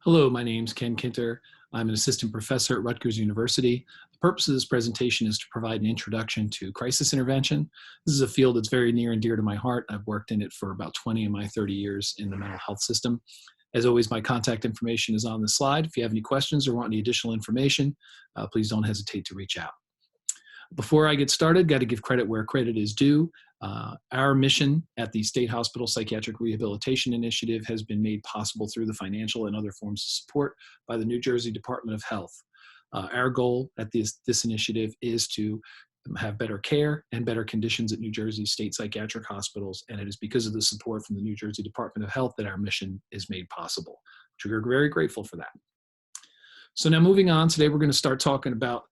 Hello, my name's Ken Kinter. I'm an assistant professor at Rutgers University. The purpose of this presentation is to provide an introduction to crisis intervention. This is a field that's very near and dear to my heart. I've worked in it for about 20 of my 30 years in the mental health system. As always, my contact information is on the slide. If you have any questions or want any additional information, please don't hesitate to reach out. Before I get started, got to give credit where credit is due. Our mission at the State Hospital Psychiatric Rehabilitation Initiative has been made possible through the financial and other forms of support by the New Jersey Department of Health. Our goal at this initiative is to have better care and better conditions at New Jersey state psychiatric hospitals, and it is because of the support from the New Jersey Department of Health that our mission is made possible. We're very grateful for that. So now moving on, today we're going to start talking about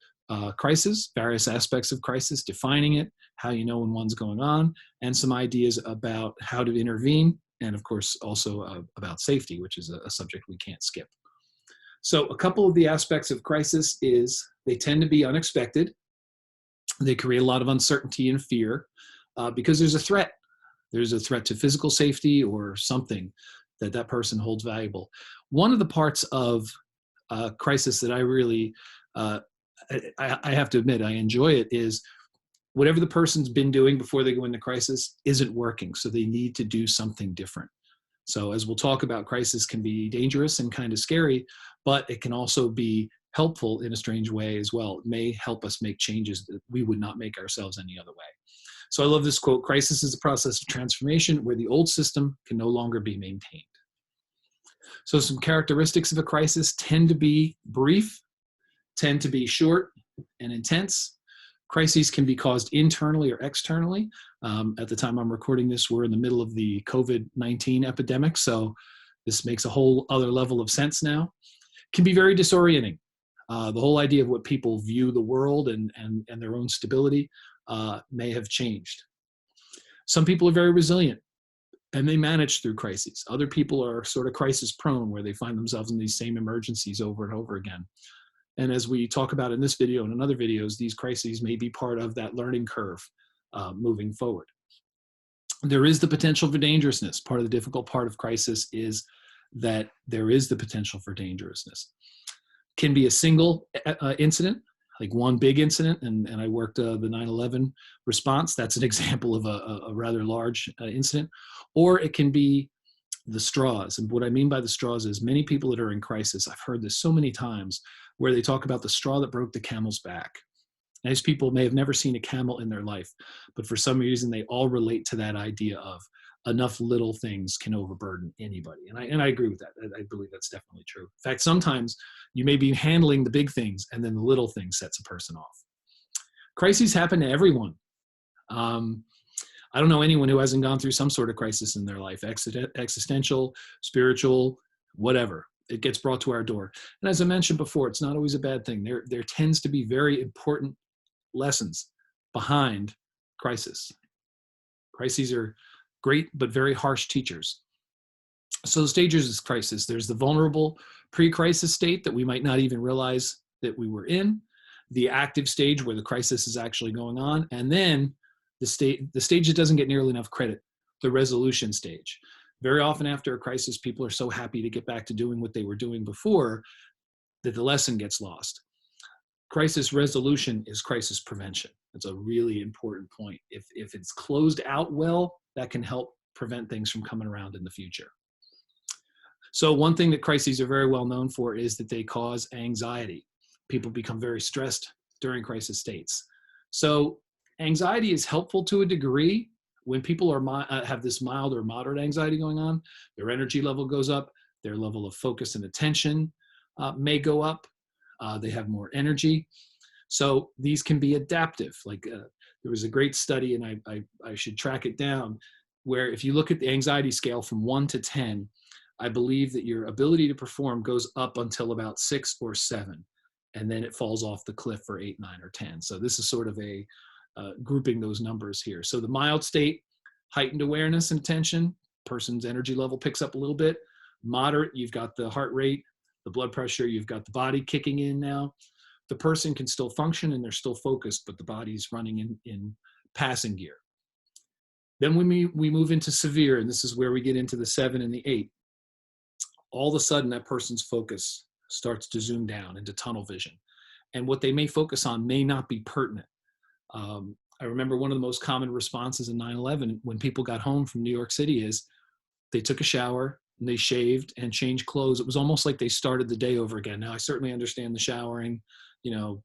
crisis, various aspects of crisis, defining it, how you know when one's going on, and some ideas about how to intervene, and of course also about safety, which is a subject we can't skip. So a couple of the aspects of crisis is they tend to be unexpected. They create a lot of uncertainty and fear because there's a threat. There's a threat to physical safety or something that person holds valuable. One of the parts of crisis that I really I have to admit I enjoy it is whatever the person's been doing before they go into crisis isn't working, so they need to do something different. So as we'll talk about, crisis can be dangerous and kind of scary, but it can also be helpful in a strange way as well. It may help us make changes that we would not make ourselves any other way. So I love this quote: crisis is a process of transformation where the old system can no longer be maintained. So some characteristics of a crisis tend to be brief, tend to be short and intense. Crises can be caused internally or externally. At the time I'm recording this, we're in the middle of the COVID-19 epidemic, so this makes a whole other level of sense now. Can be very disorienting. The whole idea of what people view the world and their own stability may have changed. Some people are very resilient and they manage through crises. Other people are sort of crisis prone, where they find themselves in these same emergencies over and over again. And as we talk about in this video and in other videos, these crises may be part of that learning curve moving forward. There is the potential for dangerousness. Part of the difficult part of crisis is that there is the potential for dangerousness. Can be a single incident, like one big incident, and I worked the 9/11 response. That's an example of a rather large incident. Or it can be the straws. And what I mean by the straws is many people that are in crisis, I've heard this so many times, where they talk about the straw that broke the camel's back. Nice people may have never seen a camel in their life, but for some reason they all relate to that idea of enough little things can overburden anybody. And I agree with that. I believe that's definitely true. In fact, sometimes you may be handling the big things and then the little thing sets a person off. Crises happen to everyone. I don't know anyone who hasn't gone through some sort of crisis in their life, existential, spiritual, whatever. It gets brought to our door. And as I mentioned before, it's not always a bad thing. There tends to be very important lessons behind crisis. Crises are great, but very harsh teachers. So the stages of crisis: there's the vulnerable pre-crisis state that we might not even realize that we were in, the active stage where the crisis is actually going on, and then the stage that doesn't get nearly enough credit, the resolution stage. Very often after a crisis, people are so happy to get back to doing what they were doing before that the lesson gets lost. Crisis resolution is crisis prevention. It's a really important point. If it's closed out well, that can help prevent things from coming around in the future. So one thing that crises are very well known for is that they cause anxiety. People become very stressed during crisis states. So anxiety is helpful to a degree. When people have this mild or moderate anxiety going on, their energy level goes up, their level of focus and attention may go up, they have more energy. So these can be adaptive. Like there was a great study, and I should track it down, where if you look at the anxiety scale from 1 to 10, I believe that your ability to perform goes up until about 6 or 7, and then it falls off the cliff for 8, 9, or 10. So this is sort of a grouping those numbers here. So the mild state, heightened awareness and attention, person's energy level picks up a little bit. Moderate, you've got the heart rate, the blood pressure, you've got the body kicking in now. The person can still function and they're still focused, but the body's running in passing gear. Then we move into severe, and this is where we get into the 7 and the 8. all of a sudden that person's focus starts to zoom down into tunnel vision. And what they may focus on may not be pertinent. I remember one of the most common responses in 9/11 when people got home from New York City is they took a shower and they shaved and changed clothes. It was almost like they started the day over again. Now, I certainly understand the showering, you know,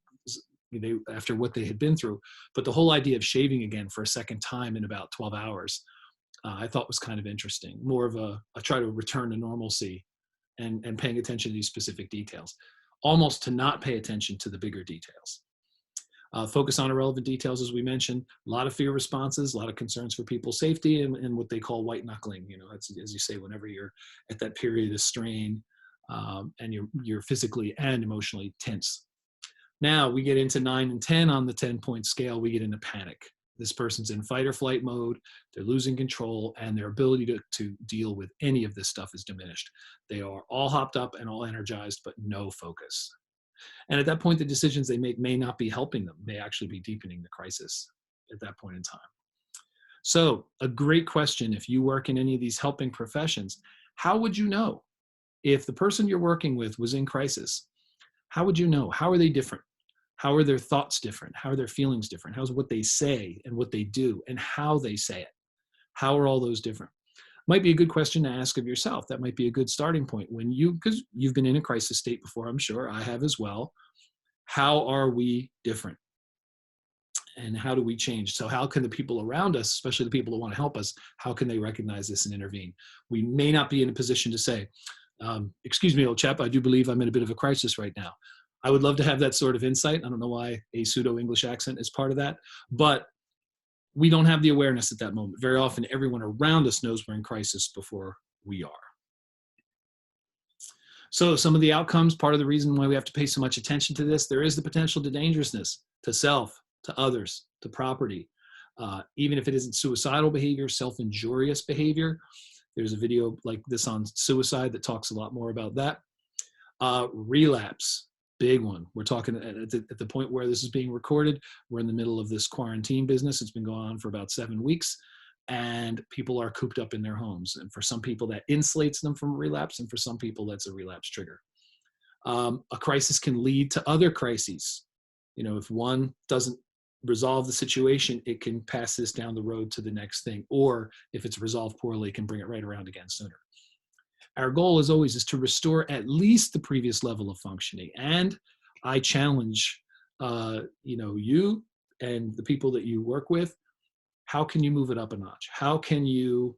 after what they had been through, but the whole idea of shaving again for a second time in about 12 hours, I thought was kind of interesting. More of a try to return to normalcy and paying attention to these specific details, almost to not pay attention to the bigger details. Focus on irrelevant details, as we mentioned. A lot of fear responses, a lot of concerns for people's safety, and what they call white knuckling. You know, that's, as you say, whenever you're at that period of strain, and you're physically and emotionally tense. Now we get into 9 and 10 on the 10-point scale. We get into panic. This person's in fight or flight mode. They're losing control, and their ability to deal with any of this stuff is diminished. They are all hopped up and all energized, but no focus. And at that point, the decisions they make may not be helping them, may actually be deepening the crisis at that point in time. So a great question, if you work in any of these helping professions, how would you know if the person you're working with was in crisis? How would you know? How are they different? How are their thoughts different? How are their feelings different? How's what they say and what they do and how they say it? How are all those different? Might be a good question to ask of yourself. That might be a good starting point when because you've been in a crisis state before, I'm sure I have as well. How are we different? And how do we change? So how can the people around us, especially the people who want to help us, how can they recognize this and intervene? We may not be in a position to say, excuse me, old chap, I do believe I'm in a bit of a crisis right now. I would love to have that sort of insight. I don't know why a pseudo-English accent is part of that, but we don't have the awareness at that moment. Very often, everyone around us knows we're in crisis before we are. So some of the outcomes, part of the reason why we have to pay so much attention to this, there is the potential to dangerousness, to self, to others, to property. Even if it isn't suicidal behavior, self-injurious behavior. There's a video like this on suicide that talks a lot more about that. Relapse. Big one. We're talking at the point where this is being recorded. We're in the middle of this quarantine business. It's been going on for about 7 weeks, and people are cooped up in their homes. And for some people, that insulates them from relapse, and for some people, that's a relapse trigger. A crisis can lead to other crises. You know, if one doesn't resolve the situation, it can pass this down the road to the next thing. Or if it's resolved poorly, it can bring it right around again sooner. Our goal, as always, is to restore at least the previous level of functioning. And I challenge, you and the people that you work with. How can you move it up a notch? How can you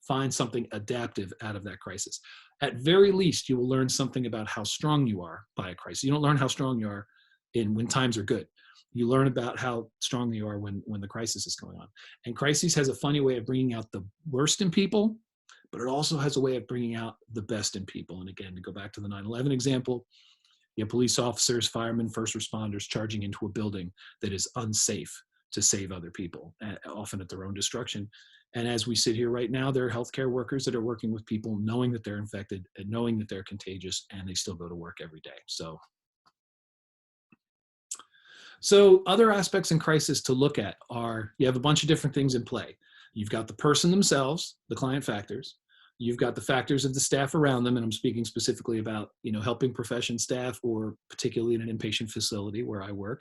find something adaptive out of that crisis? At very least, you will learn something about how strong you are by a crisis. You don't learn how strong you are when times are good. You learn about how strong you are when the crisis is going on. And crisis has a funny way of bringing out the worst in people, but it also has a way of bringing out the best in people. And again, to go back to the 9/11 example, you have police officers, firemen, first responders charging into a building that is unsafe to save other people, often at their own destruction. And as we sit here right now, there are healthcare workers that are working with people knowing that they're infected and knowing that they're contagious, and they still go to work every day. So other aspects in crisis to look at are, you have a bunch of different things in play. You've got the person themselves, the client factors. You've got the factors of the staff around them, and I'm speaking specifically about, helping profession staff, or particularly in an inpatient facility where I work.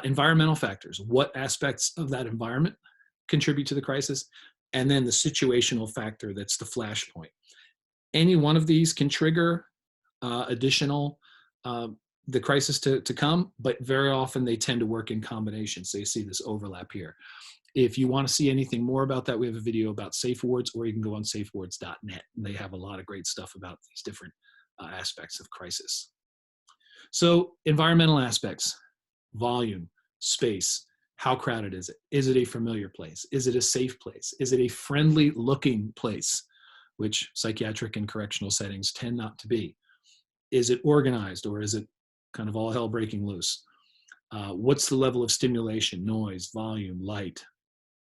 Environmental factors, what aspects of that environment contribute to the crisis, and then the situational factor, that's the flashpoint. Any one of these can trigger the crisis to come, but very often they tend to work in combination. So you see this overlap here. If you want to see anything more about that, we have a video about safe wards, or you can go on safewards.net. They have a lot of great stuff about these different aspects of crisis. So environmental aspects, volume, space, how crowded is it? Is it a familiar place? Is it a safe place? Is it a friendly looking place, which psychiatric and correctional settings tend not to be? Is it organized, or is it kind of all hell breaking loose? What's the level of stimulation, noise, volume, light?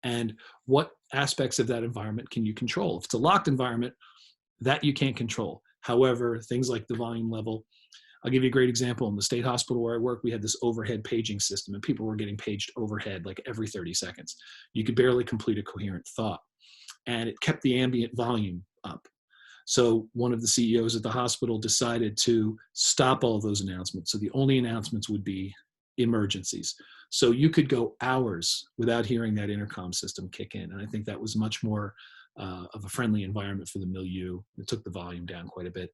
And what aspects of that environment can you control? If it's a locked environment, that you can't control. However, things like the volume level, I'll give you a great example. In the state hospital where I work, we had this overhead paging system, and people were getting paged overhead like every 30 seconds. You could barely complete a coherent thought, and it kept the ambient volume up. So one of the CEOs at the hospital decided to stop all of those announcements. So the only announcements would be emergencies. So you could go hours without hearing that intercom system kick in. And I think that was much more of a friendly environment for the milieu. It took the volume down quite a bit.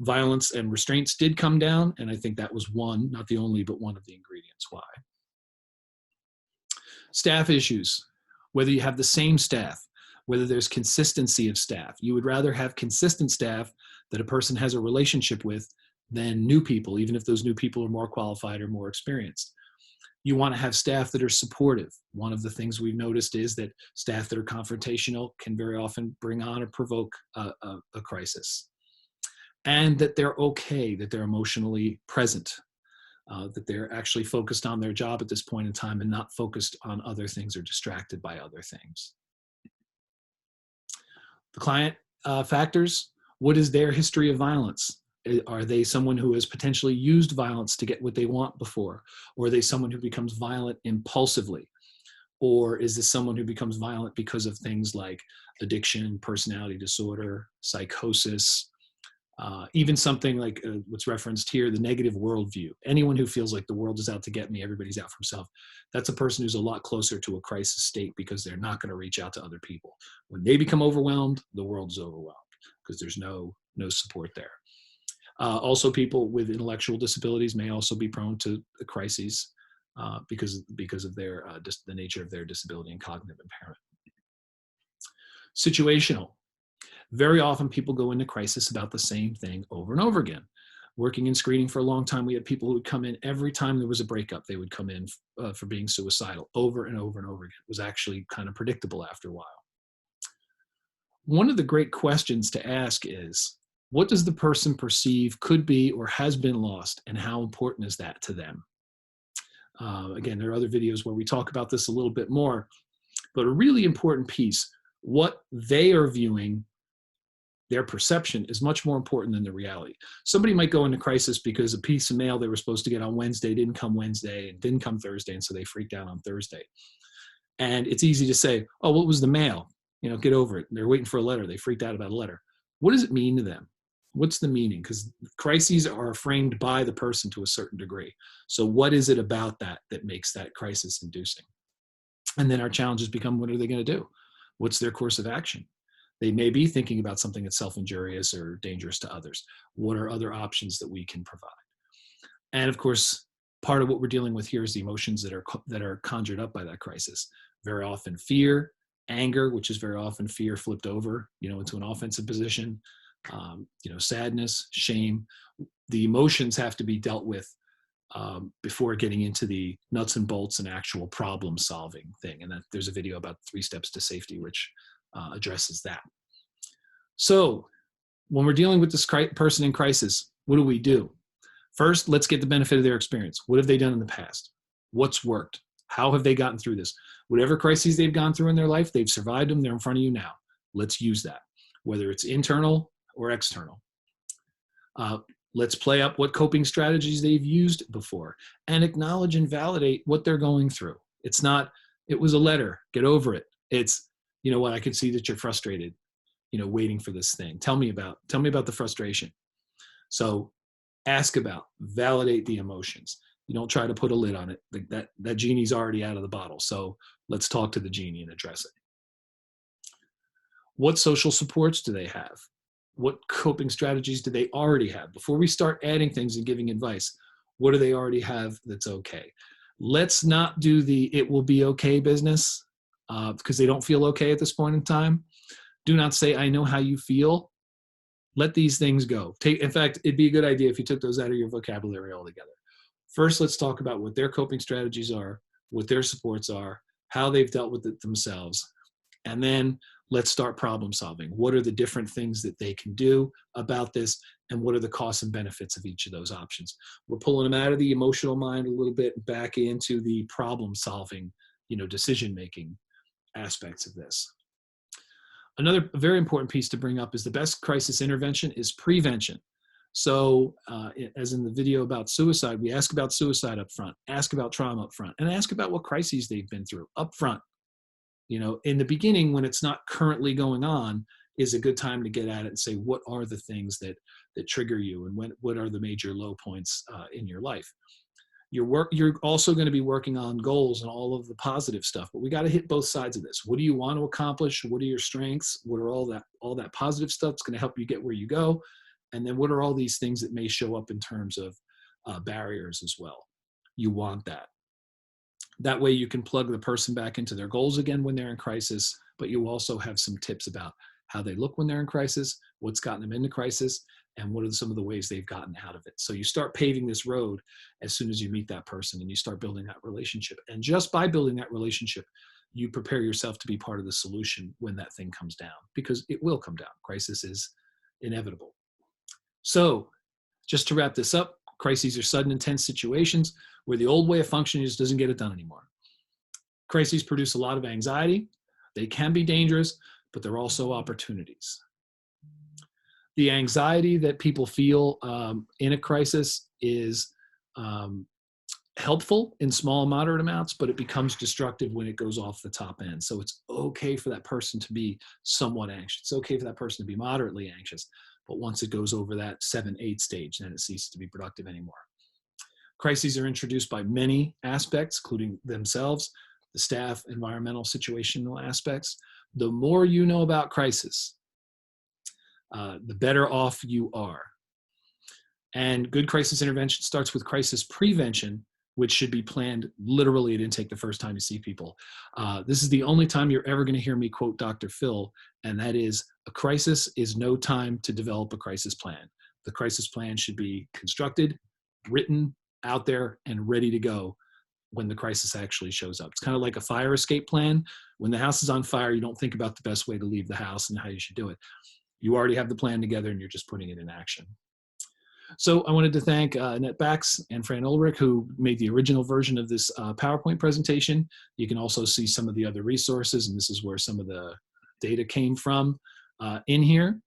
Violence and restraints did come down, and I think that was one, not the only, but one of the ingredients why. Staff issues, whether you have the same staff, whether there's consistency of staff. You would rather have consistent staff that a person has a relationship with than new people, even if those new people are more qualified or more experienced. You want to have staff that are supportive. One of the things we've noticed is that staff that are confrontational can very often bring on or provoke a crisis. And that they're okay, that they're emotionally present, that they're actually focused on their job at this point in time and not focused on other things or distracted by other things. The client factors, what is their history of violence? Are they someone who has potentially used violence to get what they want before? Or are they someone who becomes violent impulsively? Or is this someone who becomes violent because of things like addiction, personality disorder, psychosis, even something like what's referenced here, the negative worldview. Anyone who feels like the world is out to get me, everybody's out for himself, that's a person who's a lot closer to a crisis state because they're not going to reach out to other people. When they become overwhelmed, the world is overwhelmed because there's no support there. Also, people with intellectual disabilities may also be prone to the crises because of their the nature of their disability and cognitive impairment. Situational. Very often people go into crisis about the same thing over and over again. Working in screening for a long time, we had people who would come in every time there was a breakup. They would come in for being suicidal over and over and over again. It was actually kind of predictable after a while. One of the great questions to ask is, what does the person perceive could be or has been lost, and how important is that to them? Again, there are other videos where we talk about this a little bit more, but a really important piece, what they are viewing, their perception is much more important than the reality. Somebody might go into crisis because a piece of mail they were supposed to get on Wednesday didn't come Wednesday and didn't come Thursday, and so they freaked out on Thursday. And it's easy to say, oh, what was the mail? You know, get over it. They're waiting for a letter. They freaked out about a letter. What does it mean to them? What's the meaning? Because crises are framed by the person to a certain degree. So what is it about that that makes that crisis inducing? And then our challenges become, what are they going to do? What's their course of action? They may be thinking about something that's self-injurious or dangerous to others. What are other options that we can provide? And of course, part of what we're dealing with here is the emotions that are conjured up by that crisis. Very often fear, anger, which is very often fear flipped over, into an offensive position, sadness, shame. The emotions have to be dealt with before getting into the nuts and bolts and actual problem solving thing. And there's a video about 3 steps to safety, which addresses that. So when we're dealing with this person in crisis, what do we do? First, let's get the benefit of their experience. What have they done in the past? What's worked? How have they gotten through this? Whatever crises they've gone through in their life, they've survived them. They're in front of you now. Let's use that, whether it's internal or external. Let's play up what coping strategies they've used before and acknowledge and validate what they're going through. It's not, it was a letter, get over it. It's, you know what, I can see that you're frustrated, waiting for this thing. Tell me about the frustration. So ask about, validate the emotions. You don't try to put a lid on it. Like that genie's already out of the bottle. So let's talk to the genie and address it. What social supports do they have? What coping strategies do they already have? Before we start adding things and giving advice, what do they already have that's okay? Let's not do the it will be okay business because they don't feel okay at this point in time. Do not say, I know how you feel. Let these things go. In fact, it'd be a good idea if you took those out of your vocabulary altogether. First, let's talk about what their coping strategies are, what their supports are, how they've dealt with it themselves. And then let's start problem solving. What are the different things that they can do about this? And what are the costs and benefits of each of those options? We're pulling them out of the emotional mind a little bit and back into the problem solving, decision-making aspects of this. Another very important piece to bring up is the best crisis intervention is prevention. So as in the video about suicide, we ask about suicide up front, ask about trauma up front, and ask about what crises they've been through up front. In the beginning, when it's not currently going on, is a good time to get at it and say, what are the things that trigger you, and what are the major low points in your life. You're also going to be working on goals and all of the positive stuff, but we got to hit both sides of this. What do you want to accomplish? What are your strengths? What are all that positive stuff that's going to help you get where you go? And then what are all these things that may show up in terms of barriers as well? You want that. That way you can plug the person back into their goals again when they're in crisis, but you also have some tips about how they look when they're in crisis, what's gotten them into crisis, and what are some of the ways they've gotten out of it. So you start paving this road as soon as you meet that person and you start building that relationship. And just by building that relationship, you prepare yourself to be part of the solution when that thing comes down, because it will come down. Crisis is inevitable. So just to wrap this up, crises are sudden, intense situations where the old way of functioning just doesn't get it done anymore. Crises produce a lot of anxiety. They can be dangerous, but they're also opportunities. The anxiety that people feel in a crisis is helpful in small and moderate amounts, but it becomes destructive when it goes off the top end. So it's okay for that person to be somewhat anxious. It's okay for that person to be moderately anxious. But once it goes over that 7-8 stage, then it ceases to be productive anymore. Crises are introduced by many aspects, including themselves, the staff, environmental, situational aspects. The more you know about crisis, the better off you are. And good crisis intervention starts with crisis prevention, which should be planned literally at intake the first time you see people. This is the only time you're ever going to hear me quote Dr. Phil, and that is, a crisis is no time to develop a crisis plan. The crisis plan should be constructed, written, out there, and ready to go when the crisis actually shows up. It's kind of like a fire escape plan. When the house is on fire, you don't think about the best way to leave the house and how you should do it. You already have the plan together and you're just putting it in action. So I wanted to thank Annette Bax and Fran Ulrich, who made the original version of this PowerPoint presentation. You can also see some of the other resources, and this is where some of the data came from in here.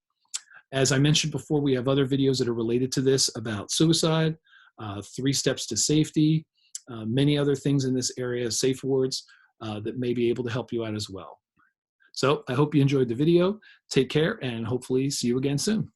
As I mentioned before, we have other videos that are related to this about suicide, 3 steps to safety, many other things in this area, safe words, that may be able to help you out as well. So I hope you enjoyed the video. Take care, and hopefully see you again soon.